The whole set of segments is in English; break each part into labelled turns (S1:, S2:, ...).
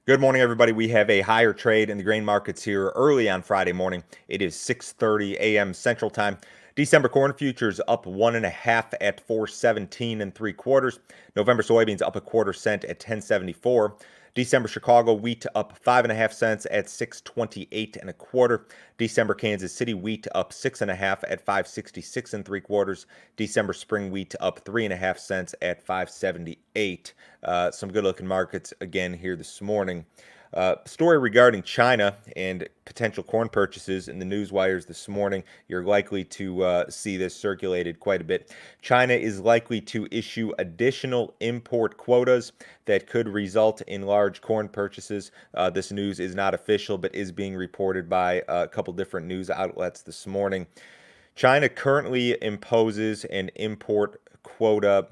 S1: Good morning, everybody. We have a higher trade in the grain markets here early on Friday morning. It is 6:30 a.m. Central Time. December corn futures up 1.5 at 417 and 3/4. November soybeans up a quarter cent at 1074. December Chicago wheat up 5.5 cents at 628 and a quarter. December Kansas City wheat up 6.5 at 566 and 3/4. December spring wheat up 3.5 cents at 578. Some good looking markets again here this morning. Story regarding China and potential corn purchases in the news wires this morning. You're likely to see this circulated quite a bit. China is likely to issue additional import quotas that could result in large corn purchases. This news is not official, but is being reported by a couple different news outlets this morning. China currently imposes an import quota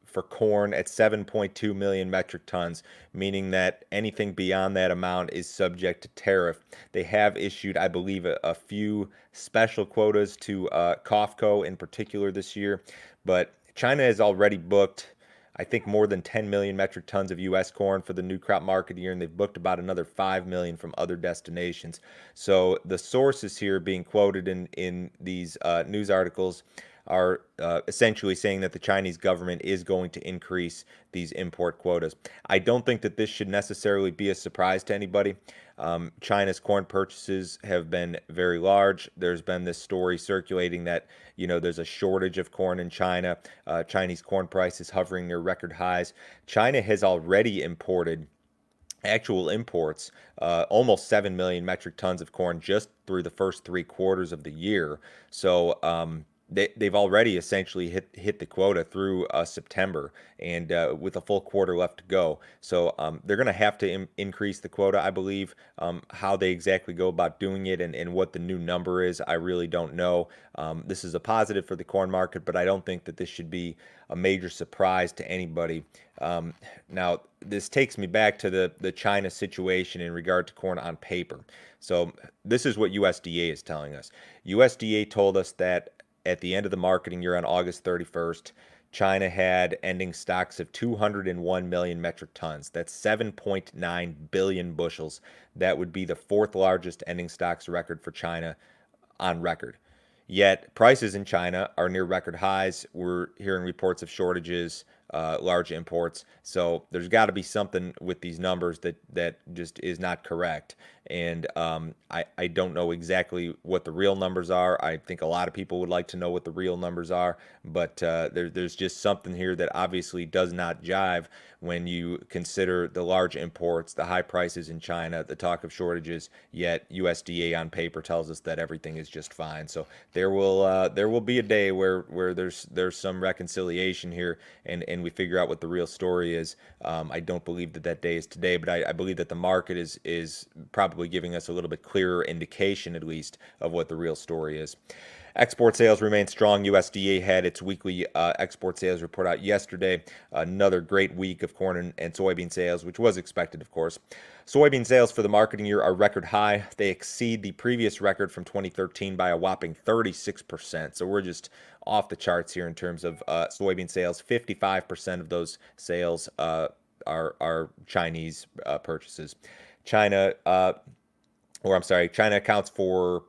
S1: for corn at 7.2 million metric tons, meaning that anything beyond that amount is subject to tariff. They have issued, I believe, a few special quotas to COFCO in particular this year, but China has already booked, I think, more than 10 million metric tons of U.S. corn for the new crop market year, and they've booked about another 5 million from other destinations. So the sources here being quoted in these news articles are essentially saying that the Chinese government is going to increase these import quotas. I don't think that this should necessarily be a surprise to anybody. China's corn purchases have been very large. There's been this story circulating that, there's a shortage of corn in China. Chinese corn prices hovering near record highs. China has already imported actual imports, almost 7 million metric tons of corn just through the first 3/4 of the year. So, they've already essentially hit the quota through September, and with a full quarter left to go. So they're going to have to increase the quota, I believe. How they exactly go about doing it and what the new number is, I really don't know. This is a positive for the corn market, but I don't think that this should be a major surprise to anybody. Now, this takes me back to the China situation in regard to corn on paper. So this is what USDA is telling us. USDA told us that at the end of the marketing year on August 31st, China had ending stocks of 201 million metric tons. That's 7.9 billion bushels. That would be the fourth largest ending stocks record for China on record. Yet prices in China are near record highs. We're hearing reports of shortages, large imports. So there's got to be something with these numbers that just is not correct. And I don't know exactly what the real numbers are. I think a lot of people would like to know what the real numbers are, but there's just something here that obviously does not jive when you consider the large imports, the high prices in China, the talk of shortages. Yet USDA on paper tells us that everything is just fine. So there will be a day where there's some reconciliation here, and we figure out what the real story is. I don't believe that day is today, but I believe that the market is probably giving us a little bit clearer indication, at least, of what the real story is. Export sales remain strong. USDA had its weekly export sales report out yesterday. Another great week of corn and soybean sales, which was expected, of course. Soybean sales for the marketing year are record high. They exceed the previous record from 2013 by a whopping 36%. So we're just off the charts here in terms of soybean sales. 55% of those sales are Chinese purchases. China accounts for,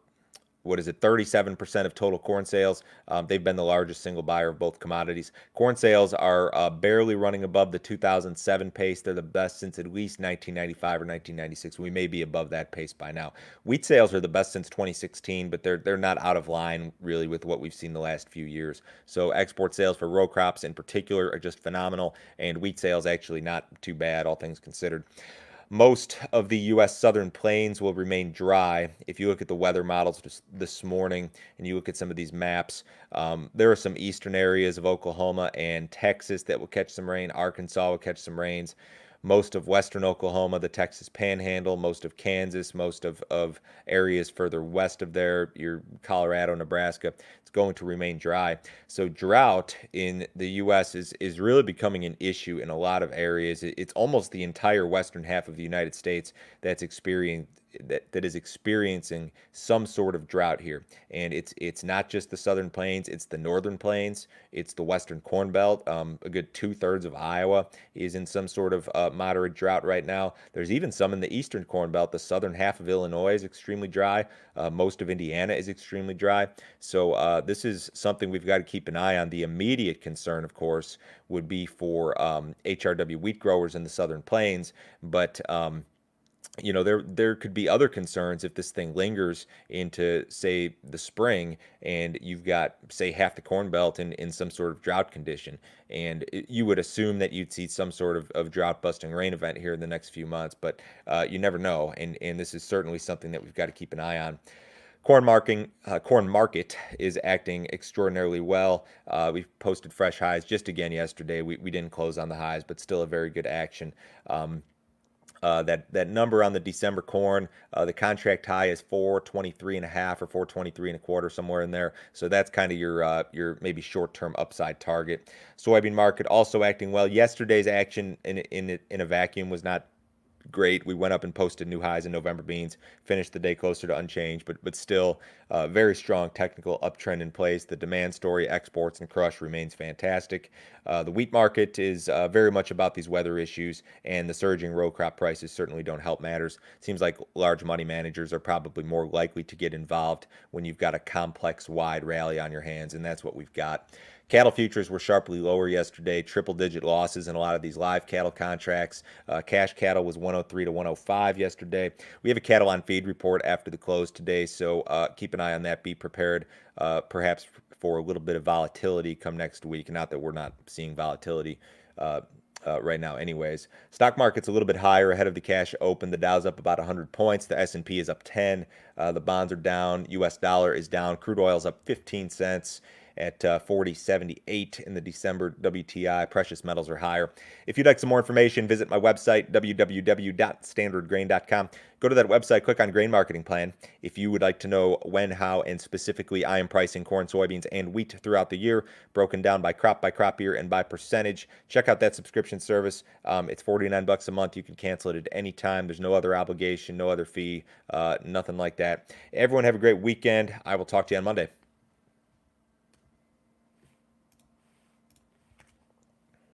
S1: what is it, 37% of total corn sales. They've been the largest single buyer of both commodities. Corn sales are barely running above the 2007 pace. They're the best since at least 1995 or 1996. We may be above that pace by now. Wheat sales are the best since 2016, but they're not out of line really with what we've seen the last few years. So export sales for row crops in particular are just phenomenal, and wheat sales actually not too bad, all things considered. Most of the U.S. southern plains will remain dry. If you look at the weather models this morning and you look at some of these maps, there are some eastern areas of Oklahoma and Texas that will catch some rain. Arkansas will catch some rains. Most of western Oklahoma, the Texas Panhandle, most of Kansas, most of areas further west of there, your Colorado, Nebraska, it's going to remain dry. So drought in the U.S. is really becoming an issue in a lot of areas. It's almost the entire western half of the United States that's that is experiencing some sort of drought here, and it's not just the southern plains, it's the northern plains, it's the western corn belt. A good 2/3 of Iowa is in some sort of moderate drought right now. There's even some in the eastern corn belt. The southern half of Illinois is extremely dry. Most of Indiana is extremely dry. So this is something we've got to keep an eye on. The immediate concern, of course, would be for HRW wheat growers in the southern plains, but there could be other concerns if this thing lingers into, say, the spring, and you've got, say, half the corn belt in some sort of drought condition. And you would assume that you'd see some sort of drought busting rain event here in the next few months, but you never know. And this is certainly something that we've got to keep an eye on. Corn market is acting extraordinarily well. We posted fresh highs just again yesterday. We didn't close on the highs, but still a very good action. That number on the December corn, the contract high is 423.5 or 423.25, somewhere in there. So that's kind of your maybe short-term upside target. Soybean market also acting well. Yesterday's action in a vacuum was not great. We went up and posted new highs in November beans, finished the day closer to unchanged, but still very strong technical uptrend in place. The demand story, exports and crush, remains fantastic. The wheat market is very much about these weather issues, and the surging row crop prices certainly don't help matters. Seems like large money managers are probably more likely to get involved when you've got a complex, wide rally on your hands, and that's what we've got. Cattle futures were sharply lower yesterday, triple-digit losses in a lot of these live cattle contracts. Cash cattle was 103 to 105 yesterday. We have a cattle on feed report after the close today, so keep an eye on that. Be prepared, perhaps for a little bit of volatility come next week. Not that we're not seeing volatility right now anyways. Stock market's a little bit higher ahead of the cash open. The Dow's up about 100 points. The S&P is up 10. The bonds are down. U.S. dollar is down. Crude oil's up 15 cents at 40.78 in the December WTI. Precious metals are higher. If you'd like some more information, visit my website, www.standardgrain.com. Go to that website, click on Grain Marketing Plan. If you would like to know when, how, and specifically I am pricing corn, soybeans, and wheat throughout the year, broken down by crop year, and by percentage, check out that subscription service. It's $49 a month. You can cancel it at any time. There's no other obligation, no other fee, nothing like that. Everyone have a great weekend. I will talk to you on Monday.